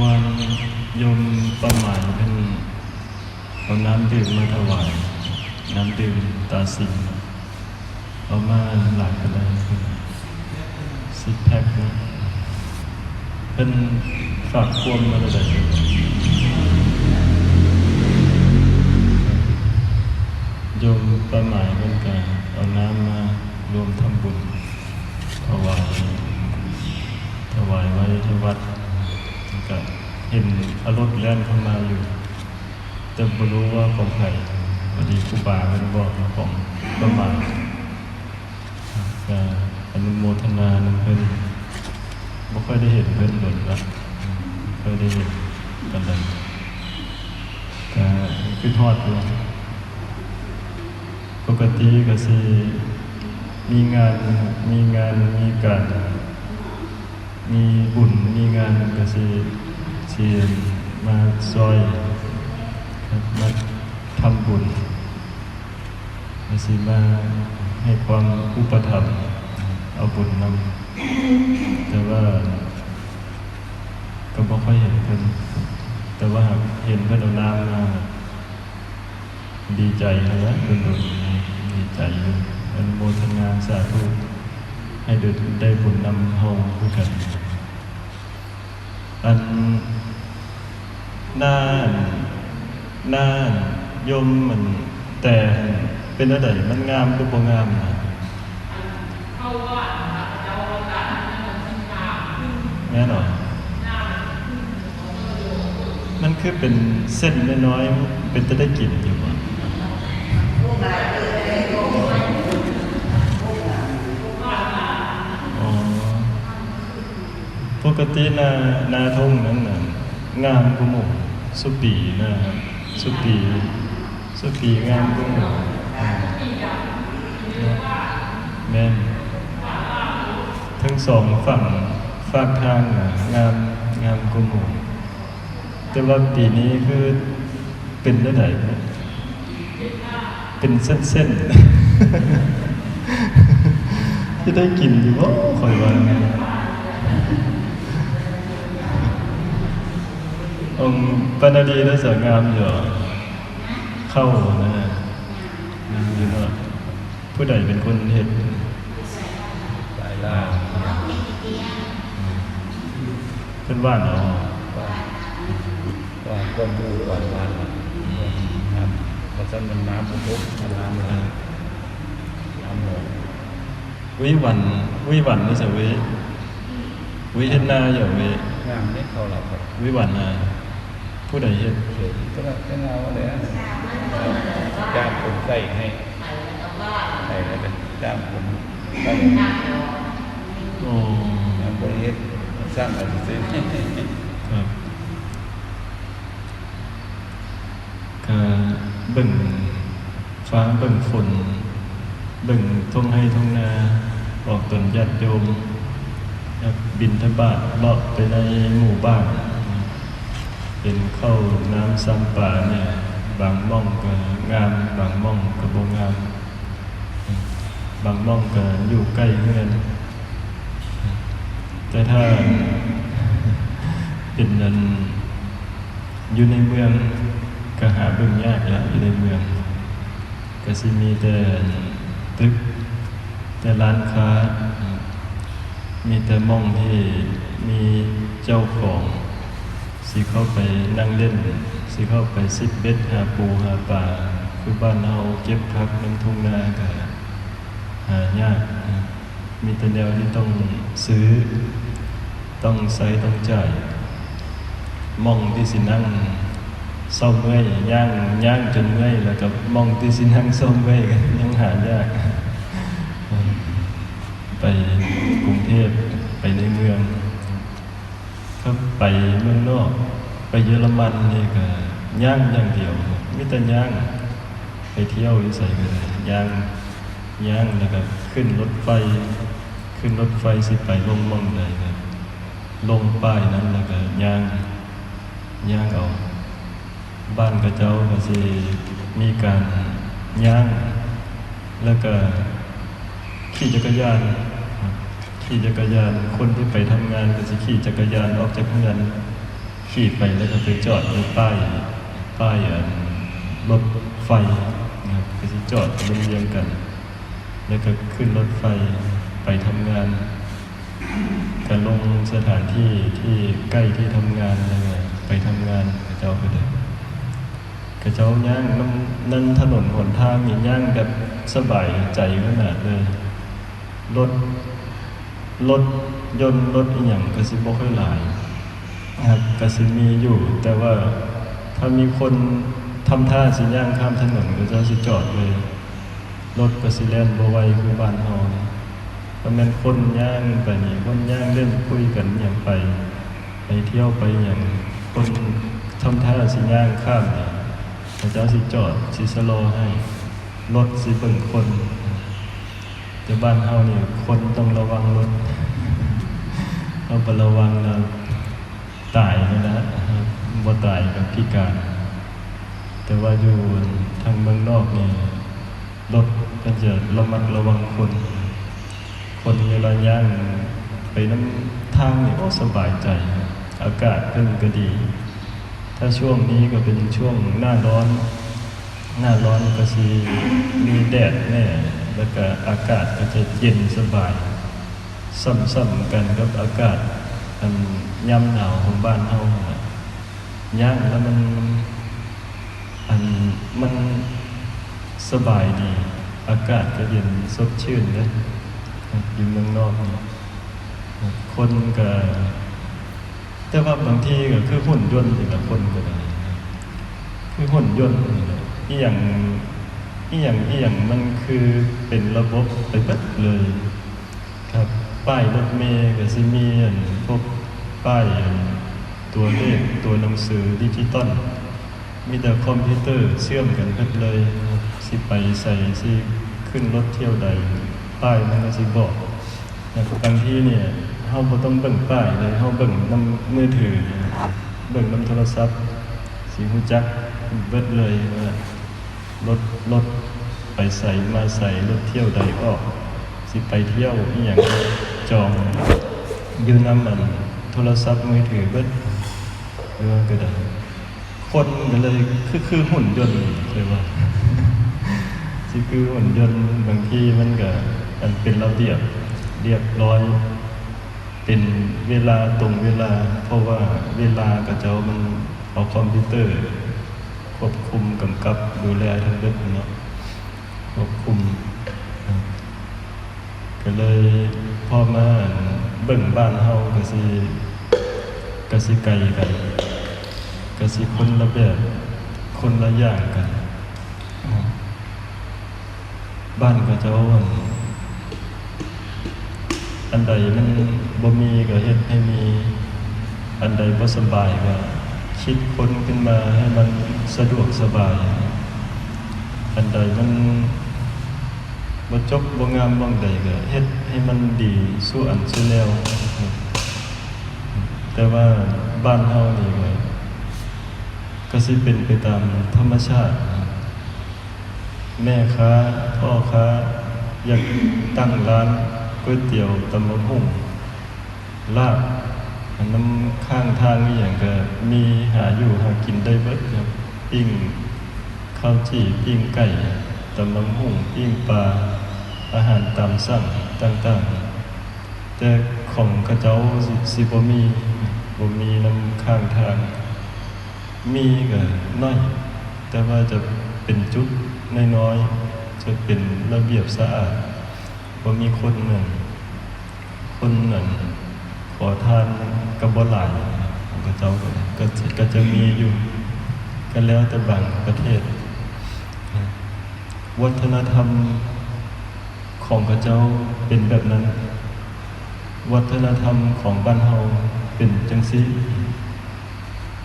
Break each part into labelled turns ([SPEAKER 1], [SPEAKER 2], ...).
[SPEAKER 1] วันโยมประหมายเป็นเอาน้ำดื่มมาถวายน้ำดื่มตาสิงเอามาหลักกันเลย10 แพ็คนะเป็นฝากควมมาได้โยมประหมายเป็นการเอาน้ำมารวมทำบุญถวายไว้ที่วัดก็เห็นอารถแล่นเข้ามาอยู่แต่ไม่รู้ว่าของใครพอดีครูบาเป็นบอกของประมาณก็อนุโมทนาน้ำเพิ่นไม่ค่อยได้เห็นเพิ่นหล่นละเคยได้เห็นกันเลยก็ขึ้นทอดด้วยปกติก็สิมีงานมีการมีบุญมีงานก็สิมาซอยมาทำบุญก็สิมาให้ความอุปถัมภ์เอาบุญนำแต่ว่าก็บ่ค่อยเห็นเพิ่นแต่ว่าเห็นเพิ่นเอาน้ำมาดีใจนะเป็นบุญดีใจอยู่อนุโมทนาสาธุให้ได้บุญนำเฮาผู้กันอันน่าโยมมันแต่เป็นอะไรมันงามหรือบ่งามนะแม่นบ่มันคือเป็นเส้นน้อยๆเป็นจะได้กลิ่นอยู่บ่ปกตินาทงนั้นน่ะงามกว่าหมู่สุปีนะครับสุปีงามกว่าหมู่แม่นทั้งสองฝั่งฝากทางน่ะงามกว่าหมู่แต่ว่าปีนี้คือเป็นได้ไหนเป็นเส้นๆที่ได้กินอยู่บ่ค่อยว่าองค์ปณดีได้สวยงามอยู่เข้านะอยู่ว่าผู้ใดเป็นคนเห็นหลายล่าเป็นว่านเอา
[SPEAKER 2] ว่าความรู้ก่อนวันครับเพราะฉะนั้นน้ำพุน้ำหก
[SPEAKER 1] วิวันนี่สิวิเฮ็ดนาอยู่วิ
[SPEAKER 2] งามนี่เขาเราครับ
[SPEAKER 1] วิวันนาผู้ใดเฮ็ด
[SPEAKER 2] ก็เงาเลยนะจ้างผมใส่ให้เลยจ้างผมใส่
[SPEAKER 1] โอ้
[SPEAKER 2] บริเวณสร้างอะไรสิ
[SPEAKER 1] ครับก็เบิ่งฟ้าเบิ่งฝนเบิ่งทุ่งให้ทุ่งนาออกตนญาติโยมบิณฑบาตเลาะไปในหมู่บ้านเป็นเข้าน้ำซ้ำป่าเนี่ยบางม่องก็งามบางม่องก็บ่งามบางม่องก็อยู่ใกล้เมืองแต่ถ้าเป็นนั้นอยู่ในเมืองก็หาเบิ่งยากแล้วอยู่ในเมืองก็สิมีแต่ตึกแต่ร้านค้ามีแต่ม่องที่มีเจ้าของสิเข้าไปนั่งเล่นสิเข้าไปซิบเบ็ดหาปูหาปลาคือบ้านเฮาเก็บพักน้ำทุ่งนาก็หายากมีแต่แนวที่ต้องซื้อต้องใช้ต้องจ่ายม่องที่สินั่งเศร้าเมื่อยย่างจนเมื่อยแล้วก็ม่องที่สินั่งเศร้าเมื่อยกันยังหายากไปกรุงเทพไปในเมืองครับไปเมืองนอกไปเยอรมันนี่ก็ย่างอย่างเดียวมีแต่ย่างไปเที่ยวใส่กันย่างแล้วก็ขึ้นรถไฟสิไปลงม่องใดก็ลงป้ายนั้นแล้วก็ย่างเอาบ้านกระเจ้าก็สิมีการย่างแล้วก็ขี่จักรยานคนที่ไปทำงานก็จะขี่จักรยานออกจากเมือง ขี่ไปแล้วก็ไปจอดในป้ายรถไฟนะครับก็จะจอดเรียงๆกัน แล้วก็ขึ้นรถไฟไปทำงานก็ลงสถานที่ที่ใกล้ที่ทำงานอะไรไปทำงานกระเจ้าก็ได้กระเจ้าย่างนั่นถนนหนทางมีย่างแบบสบายใจขนาดเลยรถยนต์รถอีหยังก็สิบ่ค่อยหลายครับก็สิมีอยู่ แต่ว่าถ้ามีคนทำท่าสิย่างข้ามถนนก็จะสิจอดเลยรถก็สิแล่นบ่ไหวคือบ้านเฮาถ้าแม่นคนย่างไปนี่คนย่างเล่นคุยกันหยังไปเที่ยวไปหยังคนทำท่าสิย่างข้ามนี่เขาเจ้าสิจอดสิสโลว์ให้รถสิเบิ่งคนแต่บ้านเฮานี่คนต้องระวังรถเอาไประวังแล้วตายเลยนะบ่ตายกับพิการแต่ว่าอยู่ทางเมืองนอกนี่รถก็จะระมัดระวังคนเวลาย่างไปน้ำทางนี่สบายใจอากาศก็ดีถ้าช่วงนี้ก็เป็นช่วงหน้าร้อนก็สิมีแดดแน่แล้วก็อากาศก็จะเย็นสบายซ้ำๆกันกับอากาศอันย่ำหนาวของบ้านเฮาย่างแล้วมันสบายดีอากาศก็เย็นสดชื่นเลยอยู่เมืองนอกนี่คนก็แต่ว่าบางทีก็คือหุ่นยนต์แต่ละคนก็ได้คือหุ่นยนต์นี่แหละอีหยังมันคือเป็นระบบไปเบิดเลยครับป้ายรถเมล์ก็สิมีพวกป้ายตัวเลขตัวหนังสือดิจิตอลมีแต่คอมพิวเตอร์เชื่อมกันเบิดเลยสิไปใส่สิขึ้นรถเที่ยวใดป้ายมันก็สิบอกบางทีเนี่ยเฮาบ่ต้องเบิ่งป้ายเลยเฮาเบิ่งนำมือถือเบิ่งนำโทรศัพท์สิฮู้จักเบิดเลยว่ารถไปใส่มาใส่รถเที่ยวใดออกสิไปเที่ยวอีหยังจองอยู่นำโทรศัพท์มือถือเบิดก็ได้คนก็เลยคือหุ่นยนต์เลยว่าสิคือหุ่นยนต์บางทีมันก็เป็นระเบียบเรียบร้อยเป็นเวลาตรงเวลาเพราะว่าเวลากับเจ้ามันเอาคอมพิวเตอร์ควบคุมกำกับดูแลทั้งเรื่องเนาะควบคุมก็เลยพอมาเบิ่งบ้านเฮาก็สิไกลกันก็สิคนละแบบคนละอย่างกันบ้านก็เจ้าอันใดมันบ่มีก็เฮ็ดให้มีอันใดบ่สบายก็คิดคนขึ้นมาให้มันสะดวกสบายอันใดมันบ่จบบ่งามบ่ใดก็เฮ็ดให้มันดีสู้อันสู้แล้วแต่ว่าบ้านเฮานี่ก็สิเป็นไปตามธรรมชาติแม่ค้าพ่อค้าอยากตั้งร้านก๋วยเตี๋ยวตำบักหุ่งลาบน้ำข้างทางนี่อย่างก็มีหาอยู่หากินได้เบิดครับปิ้งข้าวจี่ปิ้งไก่ตำบักหุ่งปิ้งปลาอาหารตามสั่งต่างๆแต่ของกระเจ้าสิบ่มีน้ำข้างทางมีก็น้อยแต่ว่าจะเป็นจุดน้อยๆจะเป็นระเบียบสะอาดบ่มีคนนั่นขอทานก็บ่หลายของพระเจ้าก็จะมีอยู่ก็แล้วแต่บางประเทศวัฒนธรรมของพระเจ้าเป็นแบบนั้นวัฒนธรรมของบ้านเฮาเป็นจังซี่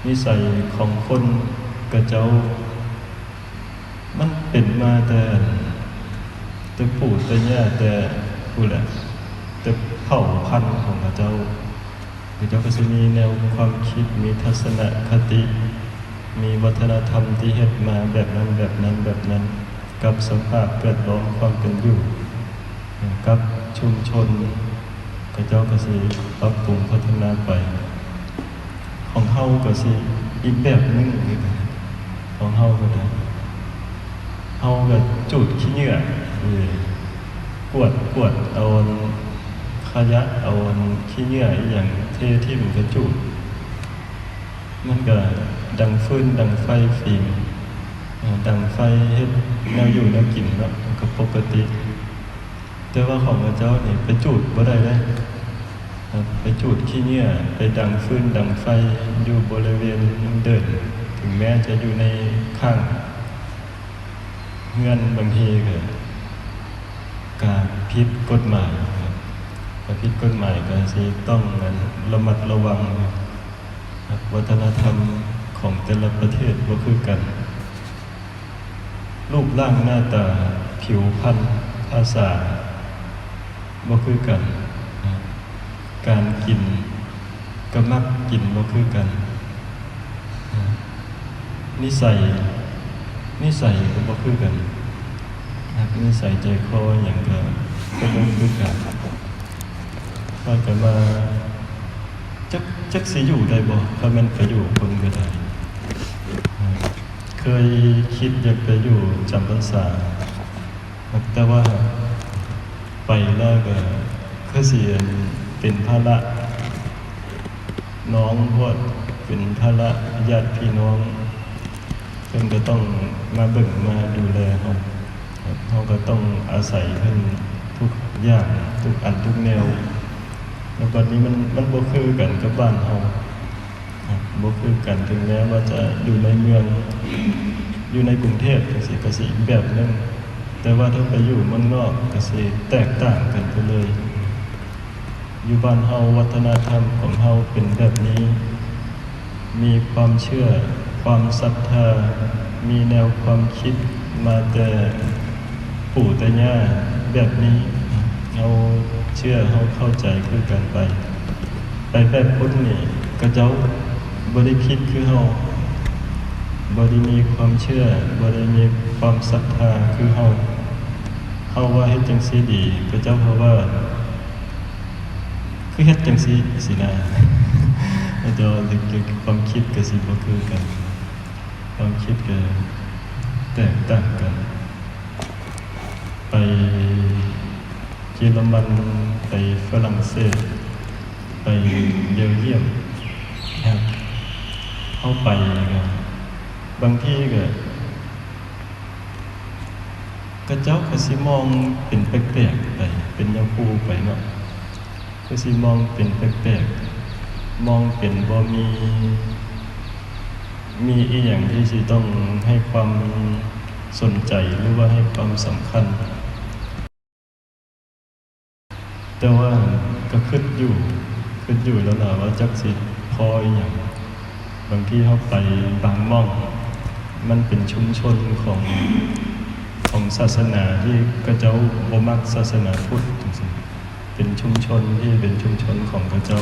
[SPEAKER 1] นิสัยของคนกระเจ้ามันเป็นมาแต่ปู่แต่ย่าแต่ผู้แหละแต่เผ่าพันธุ์ของพระเจ้าก็จะมีแนวความคิดมีทัศนคติมีวัฒนธรรมที่เฮ็ดมาแบบนั้นกับสภาพแวดล้อมความเป็นอยู่กับชุมชนก็เจ้าก็สิปรับปรุงพัฒนาไป ค ของเฮาก็สิอีกแบบหนึงคือกันของเฮาก็ได้เฮาก็จูดขี้เหงื่อกวดเอาขยะเอาขี้เหงื่ออีหยังเทที่มันก็จูดมันก็ดังฟืนดังไฟฟิล์มดังไฟเฮ็ดแนวอยู่แนวกินเนาะมันก็ปกติแต่ว่าของพระเจ้านี่ไปจูดบ่ได้เลยครับไปจูดขี้เหงื่อไปดังฟืนดังไฟอยู่บริเวณเดินถึงแม้จะอยู่ในข้างเฮือนบางทีก็การผิดกฎหมายครับการผิดกฎหมายก็สิต้องระมัดระวังครับวัฒนธรรมของแต่ละประเทศบ่คือกันรูปร่างหน้าตาผิวพรรณภาษาบ่คือกันการกินก็มักกินบ่คือกันนิสัยก็บ่คือกันนิสัยใจคออย่างก็บ่คือกันก็จะมาจักสิอยู่ได้บ่ถ้ามันไปอยู่คนก็ได้เคยคิดอยากไปอยู่จำพรรษาแต่ว่าไปแล้วก็คือสิเป็นภาระน้องพวกเป็นภาระญาติพี่น้องเพิ่นก็ต้องมาเบิ่งมาดูแลเฮาก็ต้องอาศัยเพิ่นทุกอย่างทุกอันทุกแนวแล้วตอนนี้มันบ่คือกันกับบ้านเฮาบ่คือกันถึงแม้ว่าจะอยู่ในเมืองอยู่ในกรุงเทพก็สิอีกแบบนึงแต่ว่าถ้าไปอยู่เมืองนอกก็สิแตกต่างกันไปเลยอยู่บ้านเฮาวัฒนธรรมของเฮาเป็นแบบนี้มีความเชื่อความศรัทธามีแนวความคิดมาแต่ปู่แต่ย่าแบบนี้เฮาเชื่อเฮาเข้าใจคือกันไปแบบพุทธนี่ก็เจ้าบ่ได้คิดคือเฮาบ่ได้มีความเชื่อบ่ได้มีความศรัทธาคือเฮาว่าเฮ็ดจังซี่ดีก็เจ้าเพราะว่าคือเฮ็ดจังซี่สินะแล้วแต่ความคิดก็สิบ่คือกันความคิดก็แตกต่างกันไปเยอรมันไปฝรั่งเศสไปเบลเยียมครับเข้าไปก็บางทีก็เจ้าก็สิมองเป็นแปลกๆไปเป็นยาคูไปเนาะก็สิมองเป็นแปลกๆมองเป็นบ่มีอีหยังที่สิต้องให้ความสนใจหรือว่าให้ความสำคัญแต่ว่าก็คิดอยู่แล้วล่ะว่าจักสิพออีหยังบางทีเฮาไปบางม่องมันเป็นชุมชนของศาสนาที่เขาเจ้าบ่มักศาสนาพุทธจังซี่เป็นชุมชนที่เป็นชุมชนของเขาเจ้า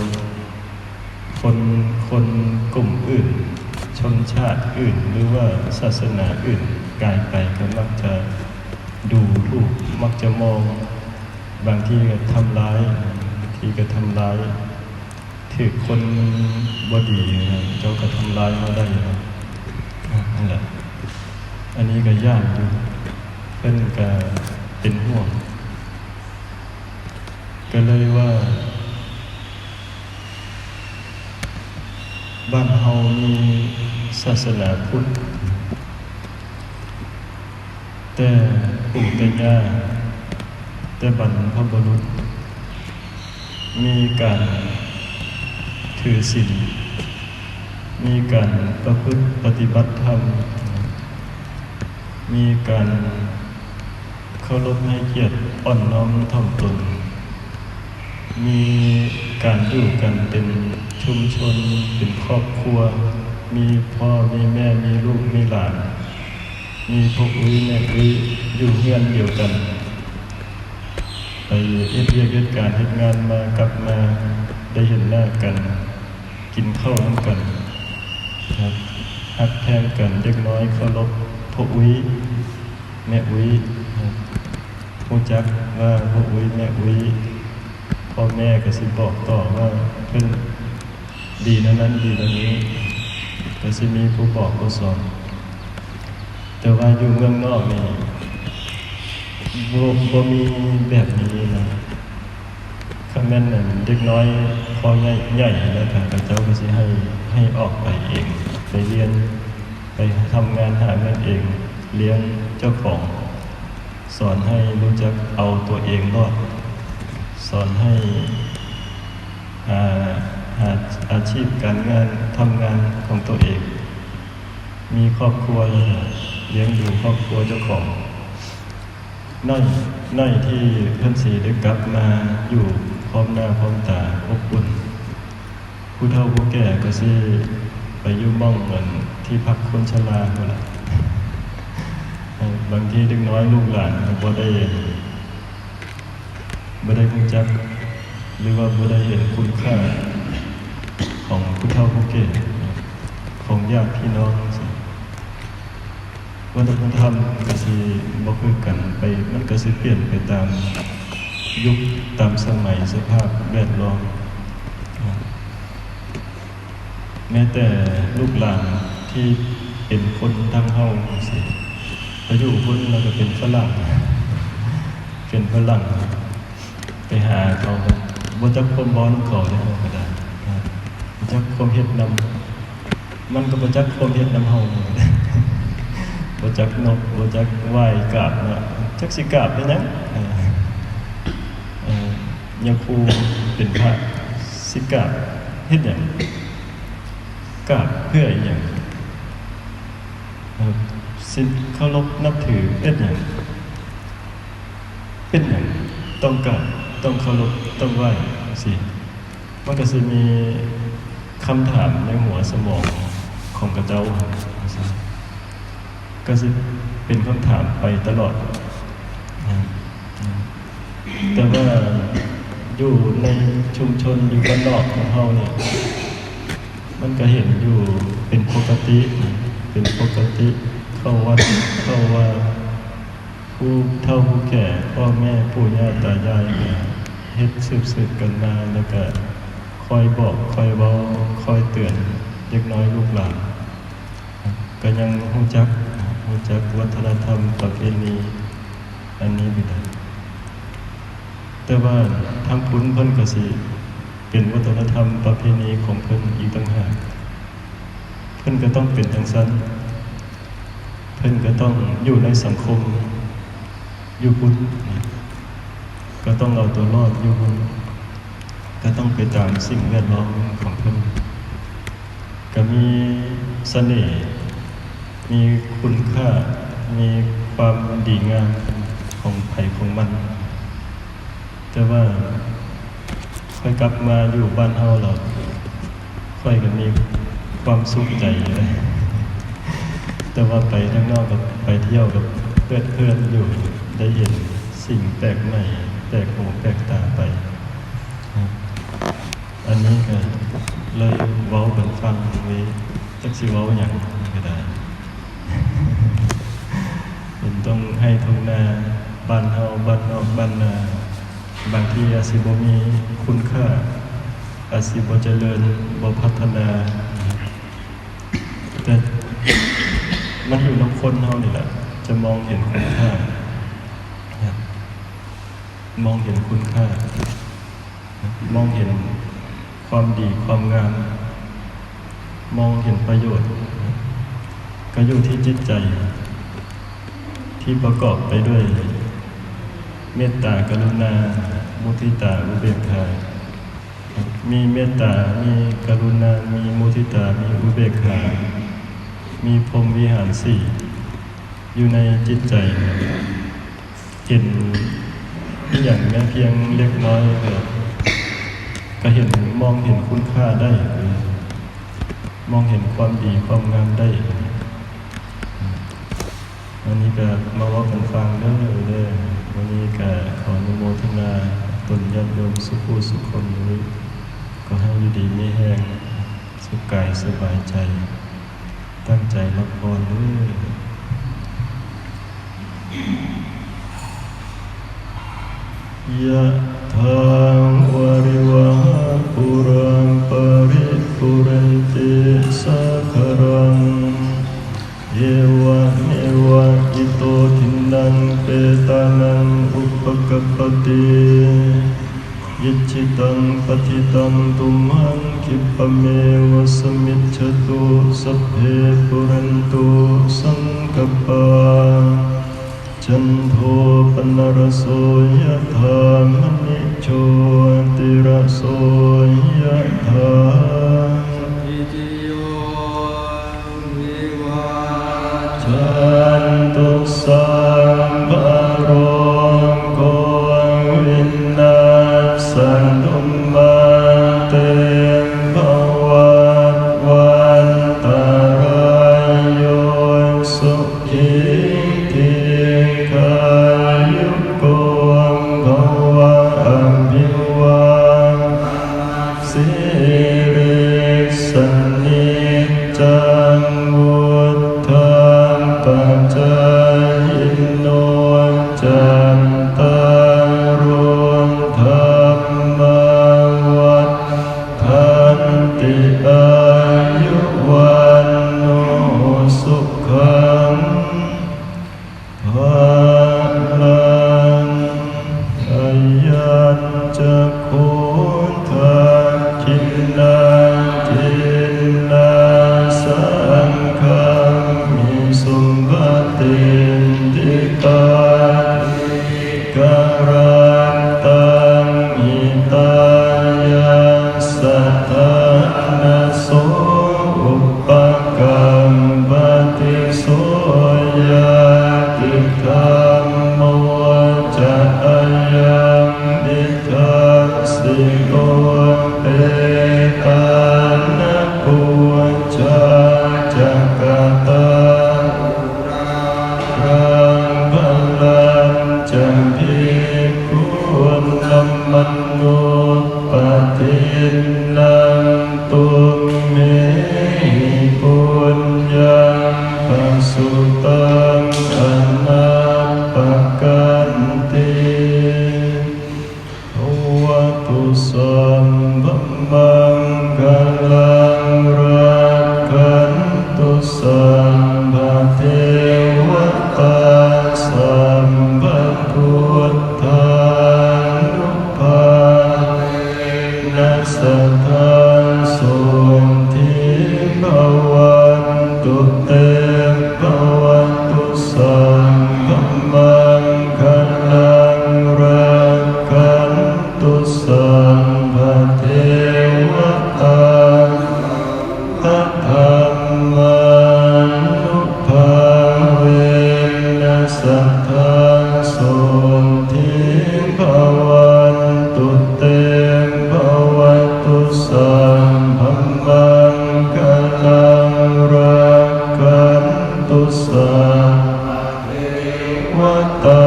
[SPEAKER 1] คนกลุ่มอื่นชนชาติอื่นหรือว่าศาสนาอื่นกายไปก็มักจะดูถูกมักจะมองบางทีก็ทำร้ายบางทีก็ทำร้ายถือคนบ่ดีนะเจ้าก็ทำร้ายเขาได้นะนั่นแหละอันนี้ก็ยากอยู่เพิ่นก็เป็นห่วงก็เลยว่าบ้านเฮามีศาสนาพุทธแต่ปู่แต่ย่าแต่บรรพบุรุษมีการถือศีลมีการประพฤติปฏิบัติธรรมมีการเคารพให้เกียรติอ่อนน้อมถ่อมตนมีการอยู่กันเป็นชุมชนเป็นครอบครัวมีพ่อมีแม่มีลูกมีหลานมีพ่ออุ้ยแม่อุ้ยอยู่เฮือนเดียวกันไปเฮ็ดการเฮ็ดงานมากลับมาได้เห็นหน้ากันกินข้าวนำกันครับฮักแพงกันเล็กน้อยเคารพพ่ออุ้ยแม่อุ้ยรู้จักว่าพ่ออุ้ยแม่อุ้ยพ่อแม่ก็สิบอกต่อว่าเพิ่น ดีนั้นดีนั้นนี้ก็สิมีผู้บอกผู้สอนแต่ว่าอยู่เมืองนอกนี่บ่มีแบบนี้นะคำนั้นน่ะเด็กน้อยพอใหญ่แล้วทางเจ้าก็สิให้ออกไปเองไปเรียนไปทำงานหาเงินเองเลี้ยงเจ้าของสอนให้รู้จักเอาตัวเองรอดสอนให้หาอาชีพการงานทำงานของตัวเองมีครอบครัวเลี้ยงดูครอบครัวเจ้าของน้อยที่เพิ่นสิได้กลับมาอยู่พร้อมหน้าพร้อมตาอบอุ่นผู้เฒ่าผู้แก่ก็สิไปอยู่หม้องเหมือนที่พักคนชราพุ่นล่ะบางทีเด็กน้อยลูกหลานก็บ่ได้รู้จักหรือว่าบ่ได้เห็นคุณค่าของผู้เฒ่าผู้แก่ของญาติพี่น้องวัฒนธรรมก็สิบ่คือกันไปมันก็สิเปลี่ยนไปตามยุคตามสมัยสภาพแวดล้อมแม้แต่ลูกหลานที่เป็นคนทางเฮาสิไปอยู่พุ่นแล้วก็เป็นฝรั่งไปหาเขาบ่จักความบ่นำเขาได้ก็ได้บ่จักความเฮ็ดนำมันก็บ่จักความเฮ็ดนำเฮาบ่จักนกบ่จักไหว้กราบเนาะจักสิกราบได้หยังยังครูเป็นพระสิกราบเฮ็ดหยังกราบเพื่ออีหยังสิเคารพนับถือเฮ็ดหยังเป็นหยังต้องกราบต้องเคารพต้องไหว้สิมันก็สิมีคำถามในหัวสมองของกระเจ้าก็สิเป็นคำถามไปตลอดแต่ว่าอยู่ในชุมชนอยู่บ้านนอกของเฮาเนี่ยมันก็เห็นอยู่เป็นปกติเข้าวัดเข้าว่าผู้เฒ่าผู้แก่พ่อแม่ปู่ย่าตายายเฮ็ดสืบกันมาแล้วก็คอยบอกคอยเว้าคอยเตือนเด็กน้อยลูกหลานก็ยังรู้จักวัฒนธรรมประเพณีอันนี้อยู่ได้แต่ว่าทางพุทธเพิ่นก็สิเป็นวัฒนธรรมประเพณีของเพิ่นอีกต่างหากเพิ่นก็ต้องเป็นจังซั่นเพิ่นก็ต้องอยู่ในสังคมอยู่พุทธก็ต้องเอาตัวรอดอยู่พุทธก็ต้องไปตามสิ่งแวดล้อมของเพิ่นก็มีเสน่ห์มีคุณค่ามีความดีงามของไผของมันแต่ว่าค่อยกลับมาอยู่บ้านเฮาเราค่อยก็มีความสุขใจเลยแต่ว่าไปข้างนอกกับไปเที่ยวกับเพื่อนอยู่ได้เห็นสิ่งแปลกใหม่แปลกหูแปลกตาไปอันนี้ก็เลยเว้ากันฟังไว้จักสิเว้าหยังก็ได้เป็นต้องให้ทุ่งนาบ้านเฮาบ้านนอกบ้านนาบางทีอาจสิบ่มีคุณค่าอาจสิบ่เจริญบ่พัฒนาแต่มันอยู่ในคนเฮานี่แหละจะมองเห็นคุณค่ามองเห็นคุณค่ามองเห็นความดีความงามมองเห็นประโยชน์ก็อยู่ที่จิตใจที่ประกอบไปด้วยเมตตากรุณามุทิตาอุเบกขามีเมตตามีกรุณามีมุทิตามีอุเบกขามีพรหมวิหารสี่อยู่ในจิตใจเห็นอย่างแม้เพียงเล็กน้อยก็เห็นมองเห็นคุณค่าได้มองเห็นความดีความงามได้วันนี้ก็มาว่ากันฟังเด้อวันนี้ก็ขออนุโมทนาตนญาติโยมสุขสุขคนนี้ก็ให้อยู่ดีมีแห้งสุขกายสบายใจตั้งใจรับพรเด้อยะทังวริวหาปุรังปริปุ สะคารังเอวะเมวะอิโตทินังเปตานังอุปกัปปติยิจฉิตังปฏิตังตุมหังคิปะเมวะสมิจฉตุสัพเพปุเรนตุสังกปปาจันโทปนรสโสยถามณิโชติระโสยถา
[SPEAKER 3] อิติโยวิวัจ
[SPEAKER 1] จันตุสัมภโรโควินาศสันตุมาเตภวัตวันตารายโยสุขีทีขา ยุโกภวะอภิวาสิริสนิจจังวุฒาปัจจายโนจันตารโอธรรมวัฏฐันติอายุวันโนสุขังภาลังอายัญจะโคทาคินาทินาสังฆามิสุบัติติตาการันตังอิตายาสัทธานาโสอุปกัมปติโสยาติธรรมโมจะอายังนิทัสสิโกเปตานะปุจจาจักตารังพลังจัมพิคุนัมมโนปฏินังตุเมปุญญังปัสสุตังอนาปกันติภวตุสัมภมังคลังรักขันตุสัมภเทวตาสัมภพุทธานุภาเวนัสสะทานโสทิภวันตุเตภวันตุสัมภมังคลังรักขันตุสัมภเทวตาตัทธัมมานุภาเวนัสสะทานโสทิภวันตุเตภวันตุสัมภมังคลังรักขันตุสัมภเทวตา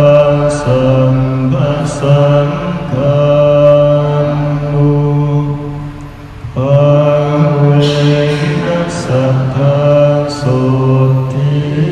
[SPEAKER 1] สัมภสังฆามุภาเวนัสสะทานโสทิ